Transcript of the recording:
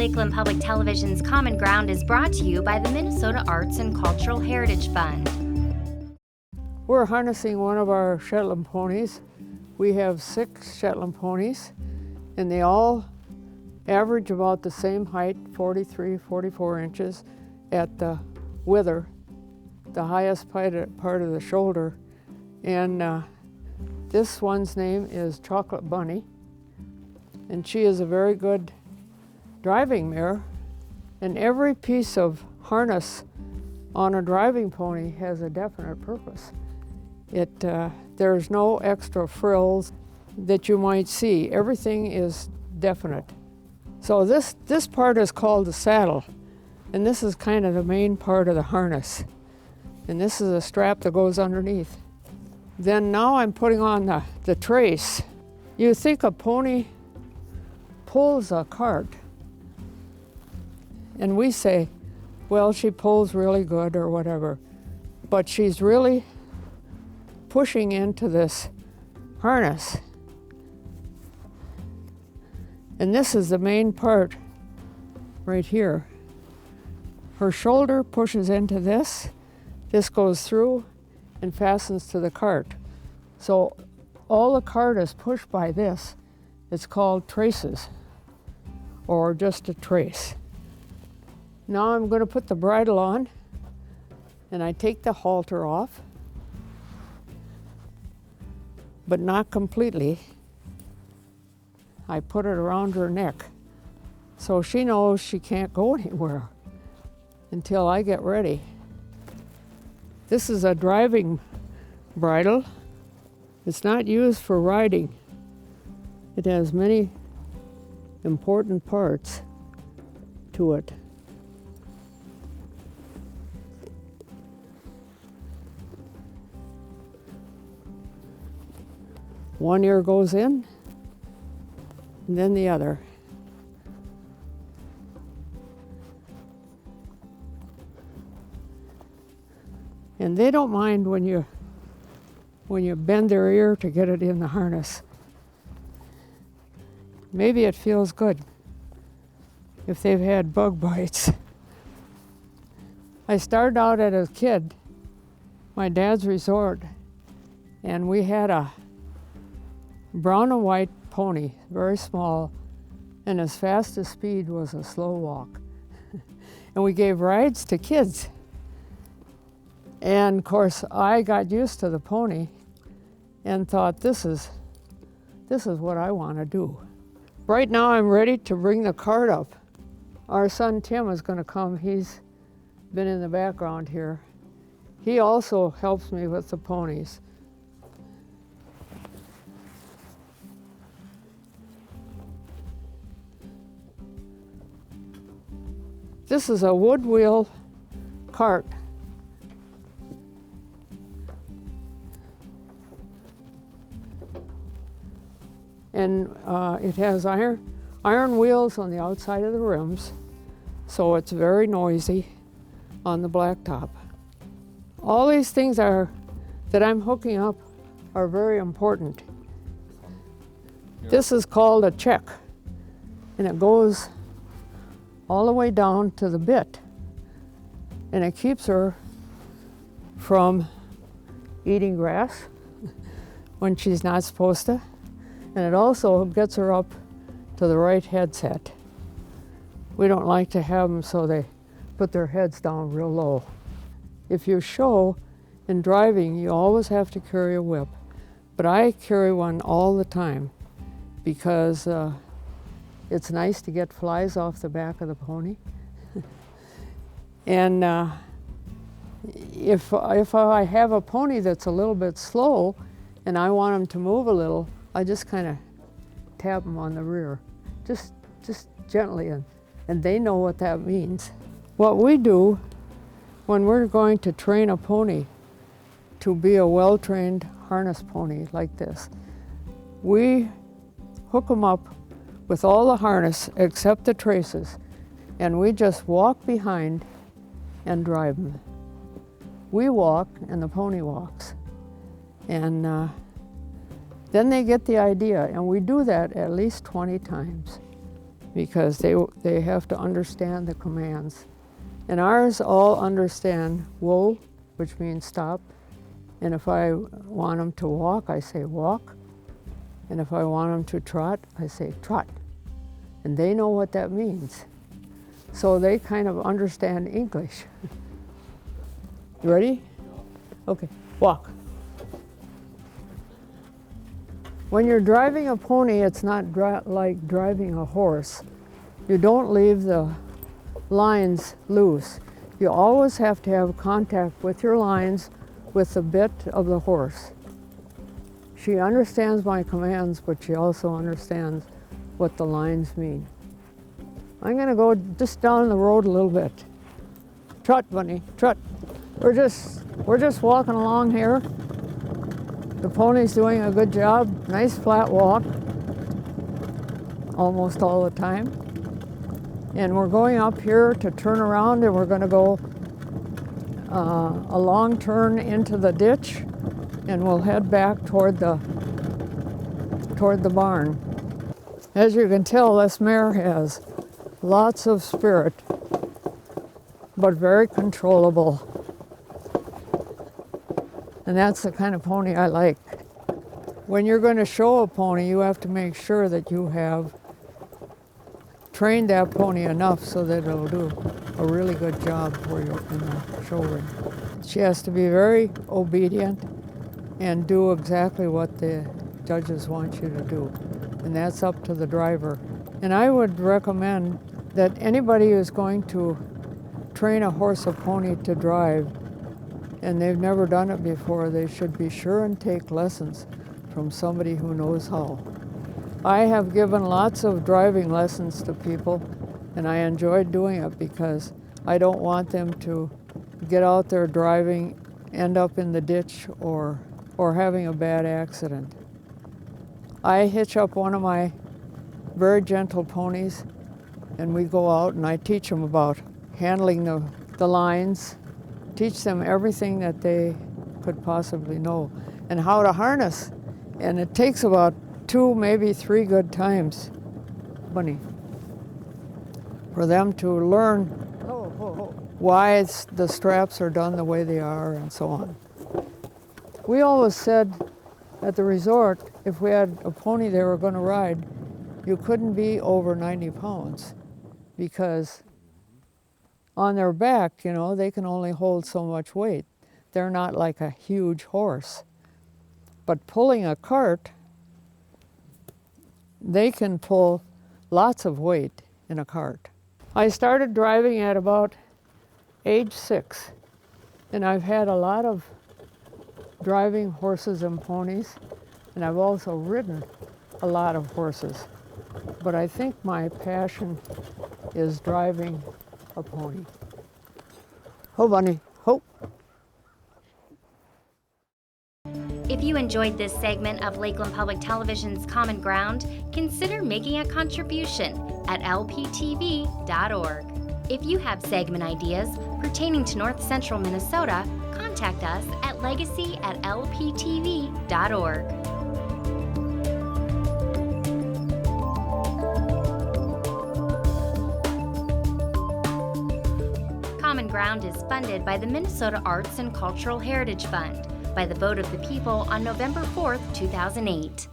Lakeland Public Television's Common Ground is brought to you by the Minnesota Arts and Cultural Heritage Fund. We're harnessing one of our Shetland ponies. We have 6 Shetland ponies, and they all average about the same height, 43, 44 inches at the wither, the highest part of the shoulder. And this one's name is Chocolate Bunny, and she is a very good driving mare. And every piece of harness on a driving pony has a definite purpose. There's no extra frills that you might see. Everything is definite. So this part is called the saddle, and this is kind of the main part of the harness. And this is a strap that goes underneath. Then now I'm putting on the trace. You think a pony pulls a cart, and we say, well, she pulls really good or whatever, but she's really pushing into this harness. And this is the main part right here. Her shoulder pushes into this. This goes through and fastens to the cart. So all the cart is pushed by this. It's called traces, or just a trace. Now I'm going to put the bridle on, and I take the halter off, but not completely. I put it around her neck, so she knows she can't go anywhere until I get ready. This is a driving bridle. It's not used for riding. It has many important parts to it. One ear goes in, and then the other. And they don't mind when you bend their ear to get it in the harness. Maybe it feels good if they've had bug bites. I started out as a kid, my dad's resort, and we had a brown and white pony, very small, and his fastest speed was a slow walk. And we gave rides to kids. And of course, I got used to the pony and thought, this is what I want to do. Right now I'm ready to bring the cart up. Our son Tim is going to come. He's been in the background here. He also helps me with the ponies. This is a wood wheel cart. And it has iron wheels on the outside of the rims, so it's very noisy on the blacktop. All these things that I'm hooking up are very important. Yeah. This is called a check, and it goes all the way down to the bit, and it keeps her from eating grass when she's not supposed to. And it also gets her up to the right headset. We don't like to have them so they put their heads down real low. If you show in driving, you always have to carry a whip. But I carry one all the time because it's nice to get flies off the back of the pony. And if I have a pony that's a little bit slow and I want them to move a little, I just kind of tap them on the rear, just gently, and they know what that means. What we do when we're going to train a pony to be a well-trained harness pony like this, we hook them up with all the harness except the traces, and we just walk behind and drive them. We walk and the pony walks. And then they get the idea, and we do that at least 20 times. because they have to understand the commands. And ours all understand whoa, which means stop. And if I want them to walk, I say walk. And if I want them to trot, I say trot. And they know what that means. So they kind of understand English. You ready? Okay, walk. When you're driving a pony, it's not like driving a horse. You don't leave the lines loose. You always have to have contact with your lines with the bit of the horse. She understands my commands, but she also understands what the lines mean. I'm gonna go just down the road a little bit. Trot, Bunny, trot. We're just walking along here. The pony's doing a good job. Nice flat walk, almost all the time. And we're going up here to turn around, and we're gonna go a long turn into the ditch, and we'll head back toward the barn. As you can tell, this mare has lots of spirit, but very controllable. And that's the kind of pony I like. When you're going to show a pony, you have to make sure that you have trained that pony enough so that it'll do a really good job for you in the show ring. She has to be very obedient and do exactly what the judges want you to do. And that's up to the driver. And I would recommend that anybody who's going to train a horse or pony to drive, and they've never done it before, they should be sure and take lessons from somebody who knows how. I have given lots of driving lessons to people, and I enjoyed doing it because I don't want them to get out there driving, end up in the ditch, or having a bad accident. I hitch up one of my very gentle ponies, and we go out and I teach them about handling the lines, teach them everything that they could possibly know, and how to harness. And it takes about 2, maybe 3 good times, Bunny, for them to learn why the straps are done the way they are and so on. We always said at the resort, if we had a pony they were going to ride, you couldn't be over 90 pounds because on their back, you know, they can only hold so much weight. They're not like a huge horse. But pulling a cart, they can pull lots of weight in a cart. I started driving at about age 6, and I've had a lot of driving horses and ponies, and I've also ridden a lot of horses. But I think my passion is driving a pony. Ho, Bunny, ho. If you enjoyed this segment of Lakeland Public Television's Common Ground, consider making a contribution at lptv.org. If you have segment ideas pertaining to North Central Minnesota, contact us at legacy@lptv.org. Common Ground is funded by the Minnesota Arts and Cultural Heritage Fund by the vote of the people on November 4th, 2008.